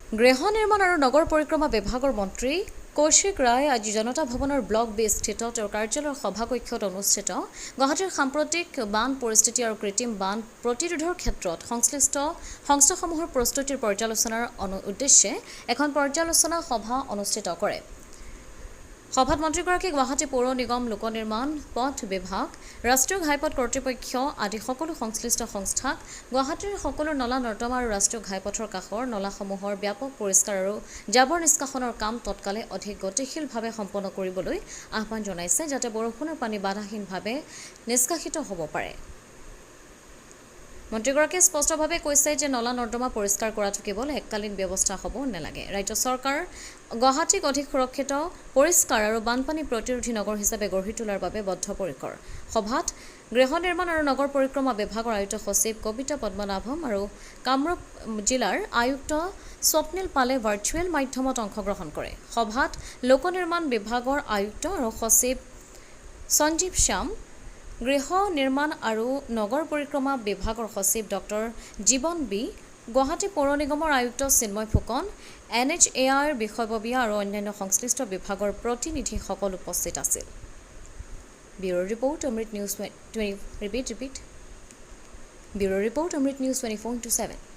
গৃহ নিৰ্মাণ আৰু নগৰ পৰিক্ৰমা বিভাগৰ মন্ত্ৰী কৌশিক ৰায় আজি জনতা ভৱনৰ ব্লক বি স্থিত তেওঁৰ কাৰ্যালয়ৰ সভাকক্ষত অনুষ্ঠিত গুৱাহাটীৰ সাম্প্ৰতিক বান পৰিস্থিতি আৰু কৃত্ৰিম বান প্ৰতিৰোধৰ ক্ষেত্ৰত সংশ্লিষ্ট সংস্থাসমূহৰ প্ৰস্তুতিৰ পৰ্যালোচনাৰ উদ্দেশ্যে এখন পৰ্যালোচনা সভা অনুষ্ঠিত কৰে। সভাত মন্ত্ৰীগৰাকীয়ে গুৱাহাটী পৌৰ নিগম, লোক নিৰ্মাণ, পথ বিভাগ, ৰাষ্ট্ৰীয় ঘাইপথ কৰ্তৃপক্ষ আদি সকলো সংশ্লিষ্ট সংস্থাক গুৱাহাটীৰ সকলো নলা নৰ্দমা আৰু ৰাষ্ট্ৰীয় ঘাইপথৰ কাষৰ নলাসমূহৰ ব্যাপক পৰিষ্কাৰ আৰু জাবৰ নিষ্কাশনৰ কাম তৎকালে অধিক গতিশীলভাৱে সম্পন্ন কৰিবলৈ আহ্বান জনাইছে, যাতে বৰষুণৰ পানী বাধাহীনভাৱে নিষ্কাশিত হ'ব পাৰে। মন্ত্ৰীগৰাকীয়ে স্পষ্টভাৱে কৈছে যে নলা নৰ্দমা পৰিষ্কাৰ কৰাটো কেৱল এককালীন ব্যৱস্থা হ'ব নালাগে। ৰাজ্য চৰকাৰ গুৱাহাটীক অধিক সুৰক্ষিত, পৰিষ্কাৰ আৰু বানপানী প্ৰতিৰোধী নগৰ হিচাপে গঢ়ি তোলাৰ বাবে বদ্ধপৰিকৰ। সভাত গৃহ নিৰ্মাণ আৰু নগৰ পৰিক্ৰমা বিভাগৰ আয়ুক্ত সচিব কবিতা পদ্মনাভম আৰু কামৰূপ জিলাৰ আয়ুক্ত স্বপ্নিল পালে ভাৰ্চুৱেল মাধ্যমত অংশগ্ৰহণ কৰে। সভাত লোক নিৰ্মাণ বিভাগৰ আয়ুক্ত আৰু সচিব সঞ্জীৱ শ্যাম, গৃহ নিৰ্মাণ আৰু নগৰ পৰিক্ৰমা বিভাগৰ সচিব ডক্টৰ জীৱন বি, গুৱাহাটী পৌৰ নিগমৰ আয়ুক্ত চিন্ময় ফুকন, NHAIৰ বিষয়ববীয়া আৰু অন্যান্য সংশ্লিষ্ট বিভাগৰ প্ৰতিনিধিসকল উপস্থিত আছিল। ব্যুৰ ৰিপৰ্ট অমৃত নিউজ 24/7।